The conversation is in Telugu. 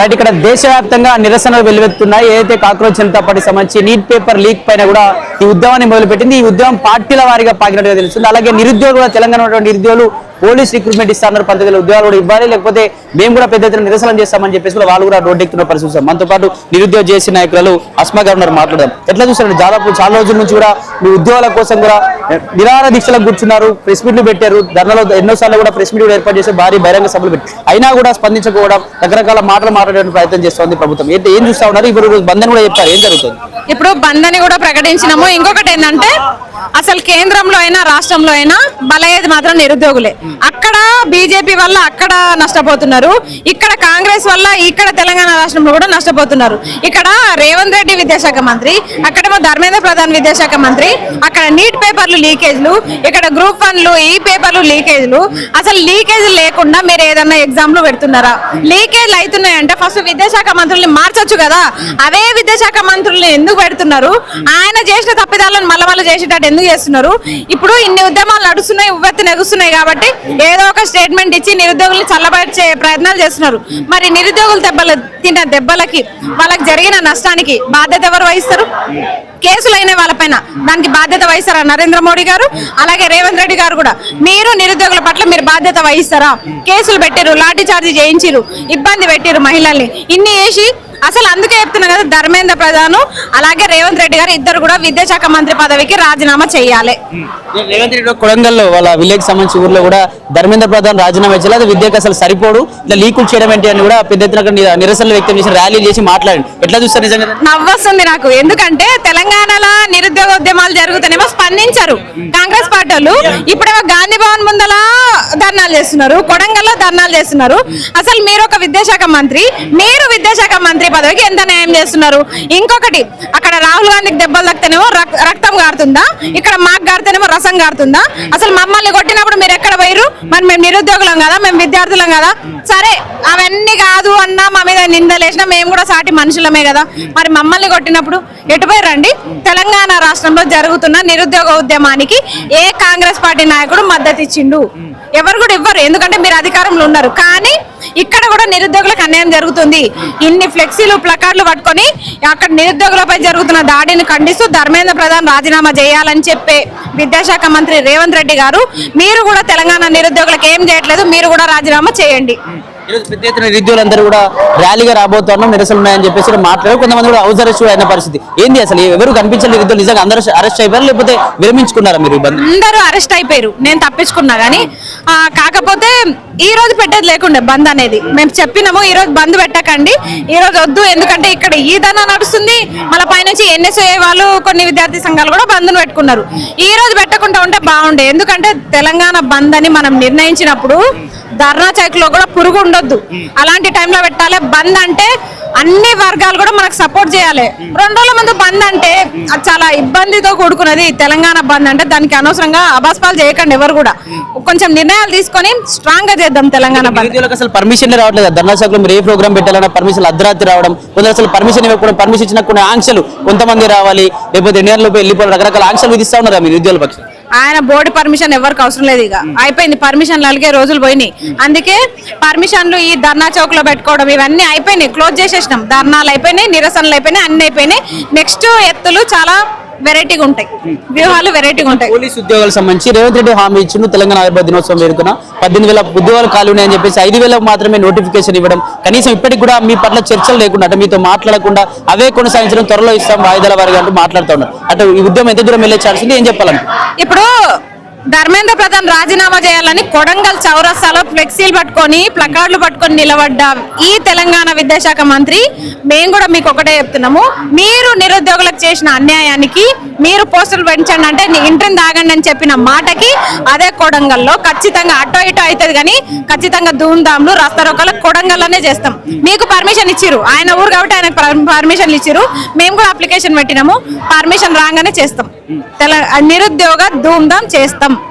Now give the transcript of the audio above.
రైట్ ఇక్కడ దేశవ్యాప్తంగా నిరసనలు వెల్లువెత్తున్నాయి. ఏదైతే కాక్రోచ్ జనతా పార్టీ సంబంధించి నీట్ పేపర్ లీక్ పైన కూడా ఈ ఉద్యమాన్ని మొదలుపెట్టింది. ఈ ఉద్యమం పార్టీల వారీగా పాకినట్టుగా తెలుస్తుంది. అలాగే నిరుద్యోగులు తెలంగాణ నిరుద్యోగులు పోలీస్ రిక్రూట్మెంట్ ఇస్తున్నారు, 10,000 ఉద్యోగాలు కూడా ఇవ్వాలి, లేకపోతే మేము కూడా పెద్ద ఎత్తున నిరసన చేస్తామని చెప్పేసి వాళ్ళు కూడా రోడ్డెక్కుతున్న పరిస్థితి. మనతో పాటు నిరుద్యోగ జేసీ నాయకులు అస్మా గారు ఉన్నారు, మాట్లాడదాం. ఎట్లా చూస్తారు? దాదాపు చాలా రోజుల నుంచి కూడా మీ ఉద్యోగాల కోసం కూడా నిరాహార దీక్షలకు కూర్చున్నారు, ప్రెస్ మీట్లు పెట్టారు, ధర్నాలో ఎన్నోసార్లు కూడా ప్రెస్ మీట్ ఏర్పాటు చేసి భారీ బహిరంగ సభలు పెట్టి అయినా కూడా స్పందించకపోవడం, రకరకాల మాటలు మాట్లాడడానికి ప్రయత్నం చేస్తోంది ప్రభుత్వం. ఏం చూస్తా ఉన్నారు? ఇప్పుడు బంధన్ కూడా చెప్పారు, ఏం జరుగుతుంది? ఇప్పుడు బంధని కూడా ప్రకటించినాము. ఇంకొకటి ఏంటంటే అసలు కేంద్రంలో అయినా రాష్ట్రంలో అయినా బలయ్యేది మాత్రం నిరుద్యోగులే. అక్కడ బీజేపీ వల్ల అక్కడ నష్టపోతున్నారు, ఇక్కడ కాంగ్రెస్ వల్ల ఇక్కడ తెలంగాణ రాష్ట్రంలో కూడా నష్టపోతున్నారు. ఇక్కడ రేవంత్ రెడ్డి విద్యాశాఖ మంత్రి, అక్కడేమో ధర్మేంద్ర ప్రధాన్ విద్యాశాఖ మంత్రి, అక్కడ నీట్ పేపర్లు లీకేజ్లు, ఇక్కడ గ్రూప్ 1లు ఈ పేపర్లు లీకేజ్లు. అసలు లీకేజ్లు లేకుండా మీరు ఏదన్నా ఎగ్జామ్లు పెడుతున్నారా? లీకేజ్లు అవుతున్నాయంటే ఫస్ట్ విద్యాశాఖ మంత్రుల్ని మార్చొచ్చు కదా. అవే విద్యాశాఖ మంత్రుల్ని ఎందుకు పెడుతున్నారు? ఆయన చేసిన తప్పిదాలను మళ్ళీ చేసేటట్టు ఎందుకు చేస్తున్నారు? ఇప్పుడు ఇన్ని ఉద్యమాలు నడుస్తున్నాయి, ఉవ్వెత్తి నెగుస్తున్నాయి కాబట్టి ఏదో ఒక స్టేట్మెంట్ ఇచ్చి నిరుద్యోగుల్ని చల్లబరిచే ప్రయత్నాలు చేస్తున్నారు. మరి నిరుద్యోగులు తిన్న దెబ్బలకి వాళ్ళకి జరిగిన నష్టానికి బాధ్యత ఎవరు వహిస్తారు? కేసులు అయిన వాళ్ళపైన దానికి బాధ్యత వహిస్తారా నరేంద్ర మోడీ గారు? అలాగే రేవంత్ రెడ్డి గారు కూడా మీరు నిరుద్యోగుల పట్ల మీరు బాధ్యత వహిస్తారా? కేసులు పెట్టిరు, లాఠీ చార్జీ చేయించిరు, ఇబ్బంది పెట్టిరు మహిళల్ని, ఇన్ని చేసి అసలు అందుకే చెప్తున్నా కదా, ధర్మేంద్ర ప్రధాన్ అలాగే రేవంత్ రెడ్డి గారు ఇద్దరు కూడా విద్యాశాఖ మంత్రి పదవికి రాజీనామా చేయాలి. రేవంత్ రెడ్డి కొడంగల్లో వాళ్ళ విలేజ్ సంబంధించి ఊర్లో కూడా ధర్మేంద్ర ప్రధాన్ రాజీనామా చేయాలి, విద్యకు అసలు సరిపోడు, ఇట్లా లీకులు చేయడం ఏంటి అని కూడా పెద్ద ఎత్తున నిరసనలు వ్యక్తం చేసి ర్యాలీలు చేసి మాట్లాడండి. ఎట్లా చూస్తారు? నిజంగా నవ్వొస్తుంది నాకు. ఎందుకంటే తెలంగాణలో నిరుద్యోగోద్యమాలు జరుగుతానేమో స్పందించారు కాంగ్రెస్ పార్టీ వాళ్ళు. ఇప్పుడేమో గాంధీ భవన్ ముందల ధర్నాలు చేస్తున్నారు, కొడంగల్లో ధర్నాలు చేస్తున్నారు. అసలు మీరు ఒక విద్యాశాఖ మంత్రి, మీరు విద్యాశాఖ మంత్రి పదవికి ఎంత న్యాయం చేస్తున్నారు? ఇంకొకటి, అక్కడ రాహుల్ గాంధీకి దెబ్బలు తగ్గితేనేమో రక్తం గారుతుందా, ఇక్కడ మాకు గారితేనేమో రసం గారుతుందా? అసలు మమ్మల్ని కొట్టినప్పుడు మీరు ఎక్కడ పోయిరు? మరి మేము నిరుద్యోగులం కదా, మేము విద్యార్థులం కదా. సరే అవన్నీ కాదు అన్నా, మా మీద నిందలేసినా మేము కూడా సాటి మనుషులమే కదా. మరి మమ్మల్ని కొట్టినప్పుడు ఎటుపోయారండి? తెలంగాణ రాష్ట్రంలో జరుగుతున్న నిరుద్యోగ ఉద్యమానికి ఏ కాంగ్రెస్ పార్టీ నాయకుడు మద్దతు ఇచ్చిండు? ఎవరు కూడా ఇవ్వరు, ఎందుకంటే మీరు అధికారంలో ఉన్నారు. కానీ ఇక్కడ కూడా నిరుద్యోగులకు అన్యాయం జరుగుతుంది. ఇన్ని ఫ్లెక్సీలు ప్లకార్డులు పట్టుకొని అక్కడ నిరుద్యోగులపై జరుగుతున్న దాడిని ఖండిస్తూ ధర్మేంద్ర ప్రధాన్ రాజీనామా చేయాలని చెప్పే విద్యాశాఖ మంత్రి రేవంత్ రెడ్డి గారు, మీరు కూడా తెలంగాణ నిరుద్యోగులకు ఏం చేయట్లేదు, మీరు కూడా రాజీనామా చేయండి. పెద్ద ఎత్తున నిరుద్యోగులందరూ కూడా ర్యాలీగా రాబోతున్నాం, నిరసన ఉన్నాయని చెప్పేసి మాట్లాడారు. కొంతమంది కూడా హౌస్ అరెస్ట్ అయిన పరిస్థితి ఏంది? అసలు ఎవరు కనిపించలేదు నిరుద్యోగులు, నిజంగా అందరూ అరెస్ట్ అయిపోయారు లేకపోతే విరమించుకున్నారా? మీరు అందరూ అరెస్ట్ అయిపోయారు, నేను తప్పించుకున్నా. కానీ కాకపోతే ఈ రోజు పెట్టేది లేకుండే బంద్ అనేది. మేము చెప్పినాము ఈ రోజు బంద్ పెట్టకండి, ఈ రోజు వద్దు, ఎందుకంటే ఇక్కడ ఈ ధర్నా నడుస్తుంది. మళ్ళీ పైనుంచి ఎన్ఎస్ఏ వాళ్ళు కొన్ని విద్యార్థి సంఘాలు కూడా బంద్ను పెట్టుకున్నారు. ఈ రోజు పెట్టకుండా ఉంటే బాగుండే, ఎందుకంటే తెలంగాణ బంద్ అని మనం నిర్ణయించినప్పుడు ధర్నా చౌక్లో కూడా పురుగు ఉండొద్దు, అలాంటి టైంలో పెట్టాలి. బంద్ అంటే అన్ని వర్గాలు కూడా మనకు సపోర్ట్ చేయాలి. 2 రోజుల ముందు బంద్ అంటే అది చాలా ఇబ్బందితో కూడుకున్నది. తెలంగాణ బంద్ అంటే దానికి అనవసరంగా అబాస్పాలు చేయకండి. ఎవరు కూడా కొంచెం నిర్ణయాలు తీసుకొని స్ట్రాంగ్ గా చేద్దాం తెలంగాణ బంద్. అసలు పర్మిషన్ రావట్లేదు ధర్నా చౌక్లో, మీరు ఏ ప్రోగ్రామ్ పెట్టాలన్నా పర్మిషన్ అర్ధరాత్రి రావడం, కొందరు అసలు పర్మిషన్ ఇవ్వకుండా, పర్మిషన్ ఇచ్చిన కొన్ని ఆంక్షలు, కొంతమంది రావాలి లేకపోతే ఎన్నికల్లోపు వెళ్ళిపోవాలి, రకరకాల ఆంక్షలు విధిస్తా ఉన్నారు మీరు ఉద్యోగుల పక్షం. ఆయన బోర్డు పర్మిషన్ ఎవరికి అవసరం లేదు, ఇక అయిపోయింది. పర్మిషన్లు అలిగే రోజులు పోయినాయి. అందుకే పర్మిషన్లు ఈ ధర్నా చౌక్ లో పెట్టుకోవడం ఇవన్నీ అయిపోయినాయి, క్లోజ్ చేసేసినాం. ధర్నాలు అయిపోయినాయి, నిరసనలు అయిపోయినాయి, అన్ని అయిపోయినాయి. నెక్స్ట్ ఎత్తులు చాలా వెరైటీగా ఉంటాయి, వ్యూహాలు వెరైటీగా ఉంటాయి. పోలీసు ఉద్యోగాలకు సంబంధించి రేవంత్ రెడ్డి హామీ ఇచ్చిన తెలంగాణ ఆవిర్భావ దినోత్సవం వేడుకన 18,000 ఉద్యోగాలు ఖాళీ ఉన్నాయని చెప్పేసి 5,000 మాత్రమే నోటిఫికేషన్ ఇవ్వడం, కనీసం ఇప్పటికి కూడా మీ పట్ల చర్చలు లేకుండా, అంటే మీతో మాట్లాడకుండా అవే కొనసాగించడం, త్వరలో ఇస్తాం వాయిదాల వారిగా అంటూ మాట్లాడుతూ ఉన్నారు. అటు ఈ ఉద్యమం ఎంత దూరం వెళ్ళే ఛాన్స్ ఉంది, ఏం చెప్పాలంటే? ఇప్పుడు ధర్మేంద్ర ప్రధాన్ రాజీనామా చేయాలని కొడంగల్ చౌరస్తాలో ఫ్లెక్సీలు పట్టుకొని ప్లకార్డులు పట్టుకొని నిలబడ్డ ఈ తెలంగాణ విద్యాశాఖ మంత్రి, మేము కూడా మీకు ఒకటే చెప్తున్నాము, మీరు నిరుద్యోగులకు చేసిన అన్యాయానికి మీరు పోస్టులు పెంచండి అంటే ఇంటిని దాగండి అని చెప్పిన మాటకి అదే కొడంగల్లో ఖచ్చితంగా అటో ఇటో అవుతుంది, కానీ ఖచ్చితంగా ధూమ్ధాంలు రస్తారోకాలు కొడంగల్లోనే చేస్తాం. మీకు పర్మిషన్ ఇచ్చిరు, ఆయన ఊరు కాబట్టి ఆయన పర్మిషన్లు ఇచ్చిరు, మేము కూడా అప్లికేషన్ పెట్టినాము, పర్మిషన్ రాగానే చేస్తాం. నిరుద్యోగ ధూమ్ధాం చేస్తాం.